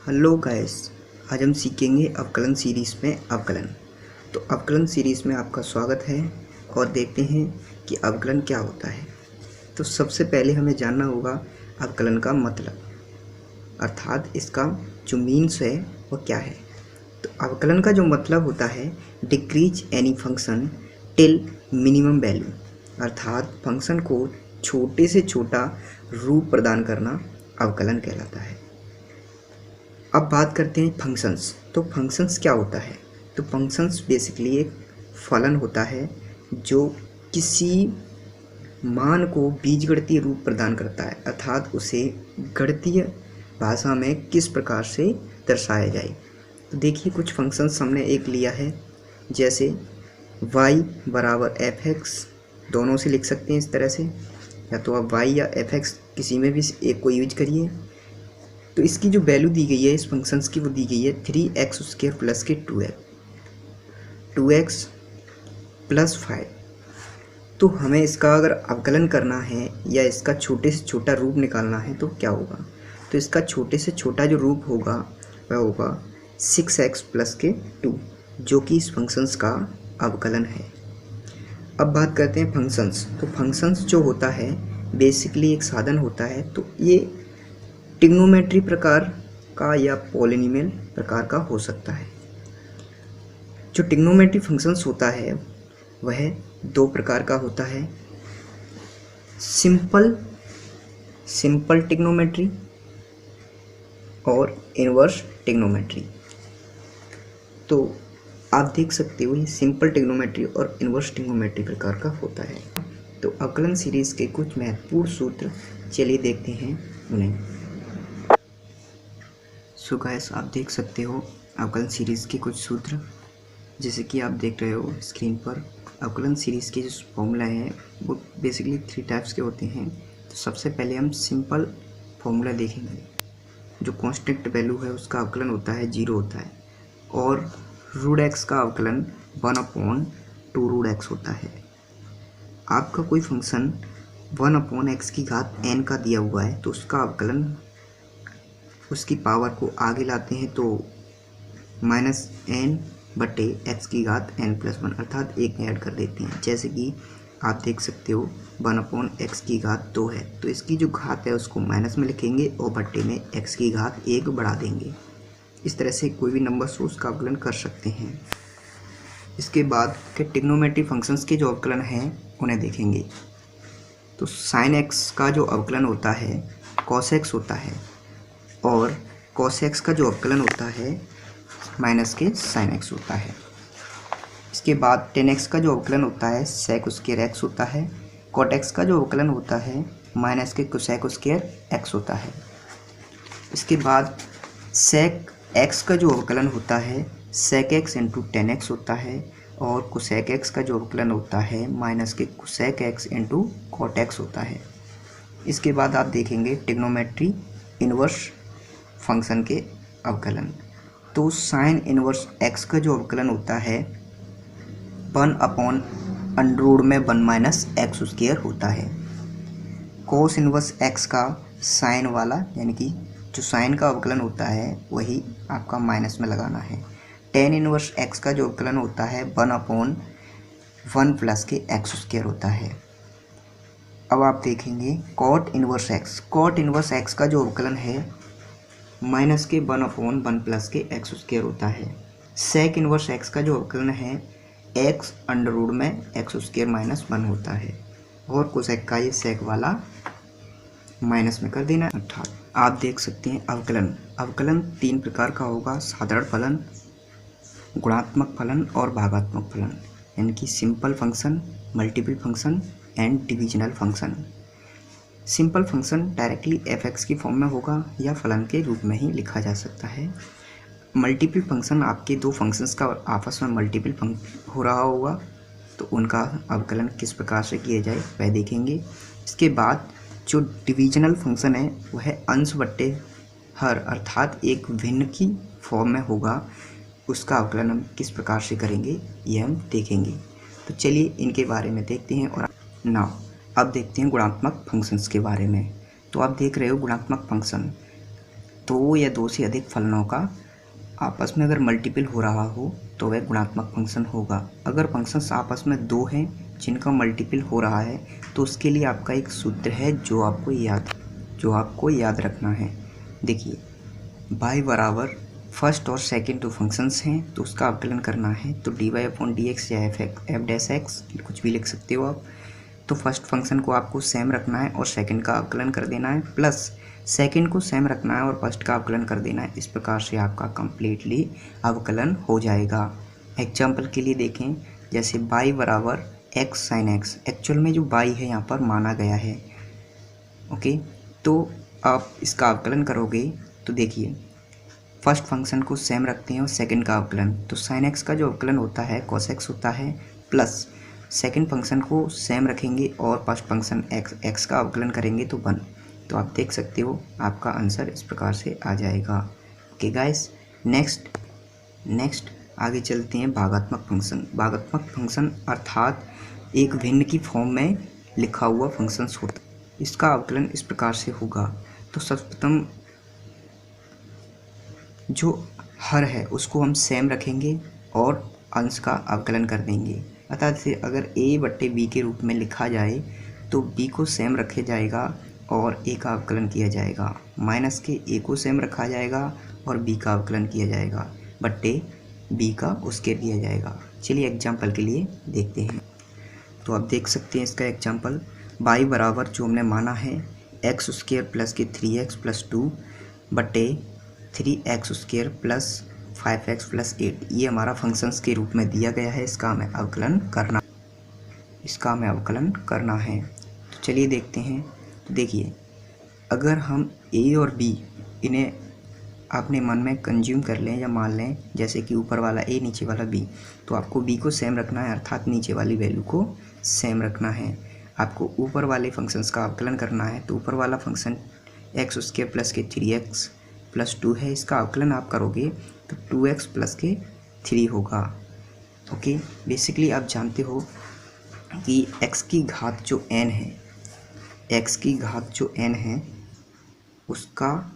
Hello guys, आज हम सीखेंगे अवकलन सीरीज़ में अवकलन। तो अवकलन सीरीज़ में आपका स्वागत है और देखते हैं कि अवकलन क्या होता है। तो सबसे पहले हमें जानना होगा अवकलन का मतलब, अर्थात इसका जो मीन्स है वो क्या है। तो अवकलन का जो मतलब होता है decrease any function till minimum value, अर्थात फंक्शन को छोटे से छोटा रूप प्रदान करना अवकलन कहलाता है। अब बात करते हैं फंक्शंस। तो फंक्शंस क्या होता है? तो फंक्शंस बेसिकली एक फलन होता है जो किसी मान को बीजगणितीय रूप प्रदान करता है, अर्थात उसे गणितीय भाषा में किस प्रकार से दर्शाया जाए। तो देखिए कुछ फंक्शंस हमने एक लिया है, जैसे y बराबर एफ एक्स, दोनों से लिख सकते हैं इस तरह से, या तो आप y या एफ एक्स किसी में भी एक को यूज करिए। तो इसकी जो वैल्यू दी गई है इस फंक्शंस की, वो दी गई है 3x² प्लस के 2x प्लस 5। तो हमें इसका अगर अवकलन करना है या इसका छोटे से छोटा रूप निकालना है तो क्या होगा? तो इसका छोटे से छोटा जो रूप होगा वह होगा 6x प्लस के 2, जो कि इस फंक्शंस का अवकलन है। अब बात करते हैं फंक्शंस। तो फंक्शंस जो होता है बेसिकली एक साधन होता है, तो ये ट्रिग्नोमेट्री प्रकार का या पॉलिनोमियल प्रकार का हो सकता है। जो ट्रिग्नोमेट्री फंक्शंस होता है वह दो प्रकार का होता है, सिंपल ट्रिग्नोमेट्री और इनवर्स ट्रिग्नोमेट्री। तो आप देख सकते हो ये सिंपल ट्रिग्नोमेट्री और इनवर्स ट्रिग्नोमेट्री प्रकार का होता है। तो अवकलन सीरीज के कुछ महत्वपूर्ण सूत्र चलिए देखते हैं उन्हें। सो गाइस, आप देख सकते हो अवकलन सीरीज़ के कुछ सूत्र, जैसे कि आप देख रहे हो स्क्रीन पर। अवकलन सीरीज़ के जो फॉर्मूला है वो बेसिकली 3 टाइप्स के होते हैं। तो सबसे पहले हम सिंपल फॉर्मूला देखेंगे। जो कांस्टेंट वैल्यू है उसका अवकलन होता है 0 होता है, और रूट एक्स का अवकलन 1/2√x होता है। आपका कोई फंक्शन 1/x⁴n का दिया हुआ है तो उसका अवकलन, उसकी पावर को आगे लाते हैं तो -n/x⁴n+1, अर्थात एक ऐड कर देते हैं। जैसे कि आप देख सकते हो 1/x⁴ है, तो इसकी जो घात है उसको माइनस में लिखेंगे और बट्टे में x⁴1 बढ़ा देंगे। इस तरह से कोई भी नंबर से उसका अवकलन कर सकते हैं। इसके बाद के ट्रिग्नोमेट्री फंक्शंस के जो अवकलन हैं उन्हें देखेंगे। तो sin x का जो अवकलन होता है cos x होता है, और cos x का जो अवकलन होता है माइनस के sin x होता है। इसके बाद tan x का जो अवकलन होता है sec² x होता है। cot x का जो अवकलन होता है माइनस के cosec² x होता है। इसके बाद sec x का जो अवकलन होता है sec x into tan x होता है, और cosec x का जो अवकलन होता है माइनस के cosec x into cot x होता है। इसके बाद आप देखेंगे ट्रिग्नोमेट्री इनवर्स फंक्शन के अवकलन। तो साइन इनवर्स x का जो अवकलन होता है 1/√1 - x² होता है। कोस इनवर्स x का साइन वाला, यानी कि जो साइन का अवकलन होता है वही आपका माइनस में लगाना है। टेन इनवर्स x का जो अवकलन होता है 1/1 प्लस के x² होता है। अब आप देखेंगे cot inverse x। Cot inverse x का जो अवकलन है माइनस के 1/1 प्लस के x² होता है। सेक इनवर्स x का जो अवकलन है x√x² - 1 होता है, और कोसेक का ये सेक वाला माइनस में कर देना। अर्थात आप देख सकते हैं अवकलन 3 प्रकार का होगा, साधारण फलन, गुणात्मक फलन और भागात्मक फलन, यानी कि simple function, multiple function and divisional function. Simple function directly f(x) की फॉर्म में होगा या फलन के रूप में ही लिखा जा सकता है। मल्टीपल फंक्शन आपके दो फंक्शंस का आपस में मल्टीपल हो रहा होगा, तो उनका अवकलन किस प्रकार से किया जाए वह देखेंगे। इसके बाद जो डिविजनल फंक्शन है वह अंश बट्टे हर, अर्थात एक भिन्न की फॉर्म में होगा, उसका अवकलन हम किस प्रकार से करेंगे ये हम देखेंगे। तो चलिए इनके बारे में देखते हैं। और नाउ अब देखते हैं गुणात्मक फंक्शंस के बारे में। तो आप देख रहे हो गुणात्मक फंक्शन दो या दो से अधिक फलनों का आपस में अगर मल्टीपल हो रहा हो तो वह गुणात्मक फंक्शन होगा। अगर फंक्शंस आपस में दो हैं जिनका मल्टीपल हो रहा है तो उसके लिए आपका एक सूत्र है जो आपको याद रखना है। देखिए, y बराबर फर्स्ट और सेकंड दो फंक्शंस हैं तो उसका अवकलन करना है, तो dy/dx या f'(x) कुछ भी लिख सकते हो आप। तो फर्स्ट फंक्शन को आपको सेम रखना है और सेकंड का अवकलन कर देना है, प्लस सेकंड को सेम रखना है और फर्स्ट का अवकलन कर देना है। इस प्रकार से आपका कंप्लीटली अवकलन हो जाएगा। एग्जाम्पल के लिए देखें, जैसे y बराबर x sin x, एक्चुअल में जो y है यहाँ पर माना गया है। ओके, तो आप इसका अवकलन करोगे तो देखिए, फर्स्ट फंक्शन को सेम रखते हैं और सेकंड का अवकलन, तो sin x का जो अवकलन होता है cos x होता है, प्लस सेकंड फंक्शन को सेम रखेंगे और फर्स्ट फंक्शन x का अवकलन करेंगे तो 1। तो आप देख सकते हो आपका आंसर इस प्रकार से आ जाएगा। ओके गाइस, नेक्स्ट आगे चलते हैं भागात्मक फंक्शन। भागात्मक फंक्शन अर्थात एक भिन्न की फॉर्म में लिखा हुआ फंक्शंस होता है। इसका अवकलन इस प्रकार से होगा। तो सर्वप्रथम जो हर है उसको हम सेम रखेंगे और अंश का अवकलन कर देंगे। अर्थात से अगर a/b के रूप में लिखा जाए तो b को सेम रखे जाएगा और a का अवकलन किया जाएगा, माइनस के a को सेम रखा जाएगा और b का अवकलन किया जाएगा, बट्टे b का स्क्वायर किया जाएगा। चलिए एग्जाम्पल के लिए देखते हैं। तो आप देख सकते हैं इसका एग्जाम्पल, y बराबर जो हमने माना है x² प्लस के 3x प्लस 2 बट्टे 3x² प्लस 5x प्लस 8, ये हमारा फंक्शंस के रूप में दिया गया है। इसका हमें अवकलन करना है। तो चलिए देखते हैं। तो देखिए, अगर हम a और b इन्हें अपने मन में कंज्यूम कर लें या मान लें, जैसे कि ऊपर वाला a नीचे वाला b, तो आपको b को सेम रखना है, अर्थात नीचे वाली वैल्यू को सेम रखना है। आपको ऊपर वाले फंक्शंस का अवकलन करना है, तो ऊपर वाला फंक्शन x² प्लस के 3x प्लस 2 है, इसका अवकलन आप करोगे तो 2x प्लस के 3 होगा। ओके, बेसिकली आप जानते हो कि x की घात जो n है उसका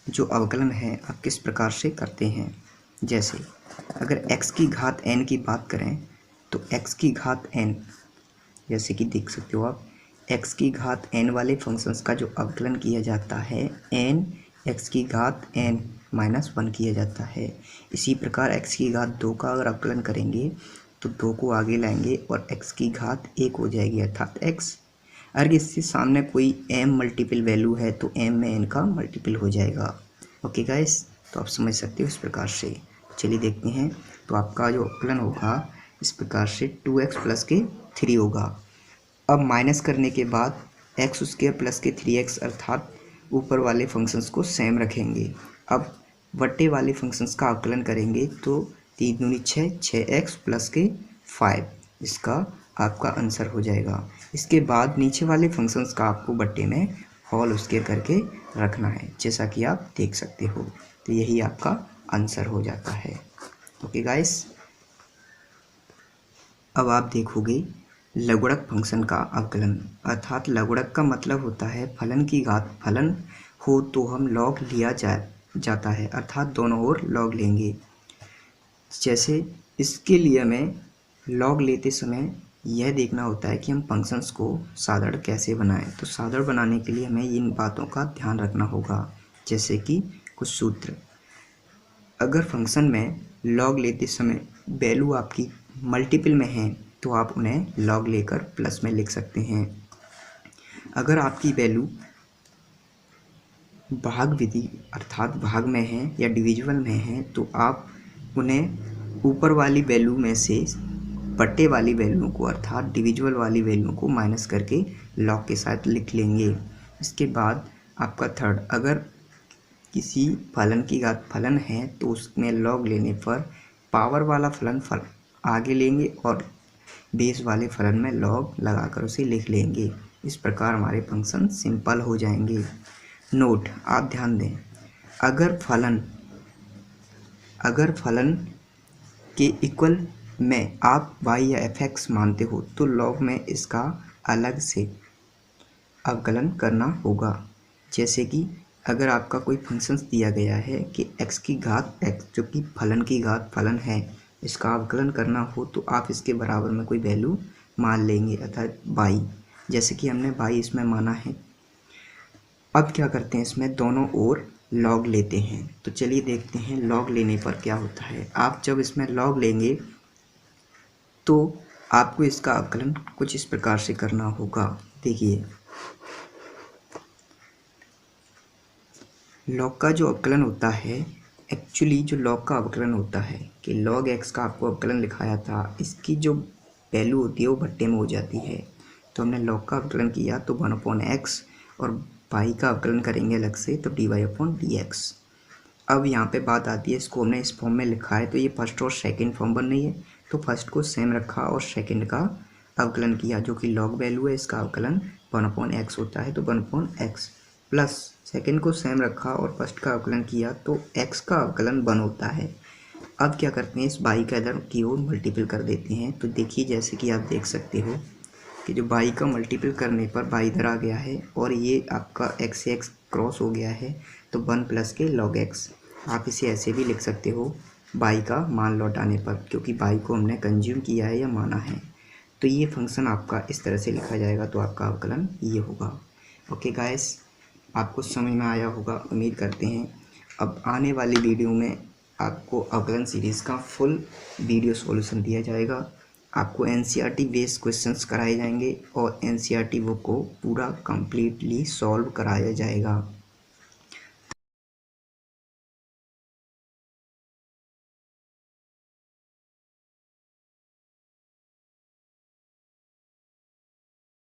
जो अवकलन है आप किस प्रकार से करते हैं। जैसे अगर x की घात n की बात करें तो x की घात n, जैसे कि देख सकते हो आप, x की घात n वाले फंक्शंस का जो अवकलन किया जाता है n x की घात n माइनस 1 किया जाता है। इसी प्रकार x की घात 2 का अगर अवकलन करेंगे तो 2 को आगे लाएंगे और x की घात 1 हो जाएगी, अर्थात x। अगर इससे सामने कोई m मल्टीपल वैल्यू है तो m में n का मल्टीपल हो जाएगा। ओके गाइस, तो आप समझ सकते हो इस प्रकार से। चलिए देखते हैं। तो आपका जो अवकलन होगा इस प्रकार से 2x प्लस के 3 होगा। अब माइनस करने के बाद x² प्लस के 3x, अर्थात ऊपर वाले फंक्शंस को सेम रखेंगे। अब बट्टे वाले फंक्शंस का अवकलन करेंगे तो 3 दूनी 6, 6x प्लस के 5, इसका आपका आंसर हो जाएगा। इसके बाद नीचे वाले फंक्शंस का आपको बट्टे में होल स्क्वायर करके रखना है, जैसा कि आप देख सकते हो। तो यही आपका आंसर हो जाता है। ओके गाइस, अब आप देखोगे लघुगणक फंक्शन का अवकलन, अर्थात लघुगणक का मतलब होता है फलन की घात फलन हो तो हम लॉग लिया जाता है, अर्थात दोनों ओर लॉग लेंगे। जैसे इसके लिए हमें लॉग लेते समय यह देखना होता है कि हम फंक्शंस को साधारण कैसे बनाएं। तो साधारण बनाने के लिए हमें इन बातों का ध्यान रखना होगा, जैसे कि कुछ सूत्र। अगर फंक्शन में लॉग लेते समय वैल्यू आपकी मल्टीपल में है तो आप उन्हें लॉग लेकर प्लस में लिख सकते हैं। अगर आपकी वैल्यू भाग विधि अर्थात भाग में है या डिविजिबल में है तो आप उन्हें ऊपर वाली वैल्यू में से बट्टे वाली वैल्यू को अर्थात डिविजिबल वाली वैल्यू को माइनस करके लॉग के साथ लिख लेंगे। इसके बाद आपका थर्ड, अगर किसी फलन की घात फलन है तो उसमें लॉग लेने पर पावर वाला फलन आगे लेंगे और बेस वाले फलन में लॉग लगाकर उसे लिख लेंगे। इस प्रकार हमारे फंक्शन सिंपल हो जाएंगे। नोट, आप ध्यान दें, अगर फलन के इक्वल में आप y या f(x) मानते हो तो लॉग में इसका अलग से अवकलन करना होगा। जैसे कि अगर आपका कोई फंक्शंस दिया गया है कि x की घात x, जो कि फलन की घात फलन है, इसका अवकलन करना हो तो आप इसके बराबर में कोई वैल्यू मान लेंगे, अर्थात y, जैसे कि हमने y इसमें माना है। अब क्या करते हैं, इसमें दोनों ओर लॉग लेते हैं। तो चलिए देखते हैं लॉग लेने पर क्या होता है। आप जब इसमें लॉग लेंगे तो आपको इसका अवकलन कुछ इस प्रकार से करना होगा। देखिए, लॉग का जो अवकलन होता है, एक्चुअली जो लॉग का अवकलन होता है कि लॉग एक्स का आपको अवकलन लिखाया था, इसकी जो वैल्यू होती है वो भट्टे में हो जाती है। तो हमने लॉग का अवकलन किया तो 1/x, और पाई का अवकलन करेंगे अलग से तो dy/dx। अब यहाँ पे बात आती है, इसको हमने इस फॉर्म में लिखा है तो ये फर्स्ट और सेकंड फॉर्म बन रही है। तो फर्स्ट को सेम रखा और सेकंड का अवकलन किया, जो कि लॉग वैल्यू है, इसका अवकलन 1/x होता है, तो 1/x प्लस सेकंड को सेम रखा और फर्स्ट का अवकलन किया तो x का अवकलन 1 होता है। अब क्या करते हैं, इस बाई का इधर की ओर मल्टीपल कर देते हैं। तो देखिए, जैसे कि आप देख सकते हो कि जो बाई का मल्टीपल करने पर बाई इधर आ गया है और ये आपका x से x क्रॉस हो गया है, तो 1 प्लस के log x। आप इसे ऐसे भी लिख सकते हो बाई का मान लौटाने पर, क्योंकि बाई को हमने कंज्यूम किया है या माना है। तो ये फंक्शन आपका इस तरह से लिखा जाएगा, तो आपका अवकलन ये होगा। ओके गाइस, आपको समझ में आया होगा, उम्मीद करते हैं। अब आने वाली वीडियो में आपको अवकलन सीरीज़ का फुल वीडियो सॉल्यूशन दिया जाएगा। आपको एनसीईआरटी बेस्ड क्वेश्चंस कराए जाएंगे और एनसीईआरटी बुक को पूरा कंप्लीटली सॉल्व कराया जाएगा।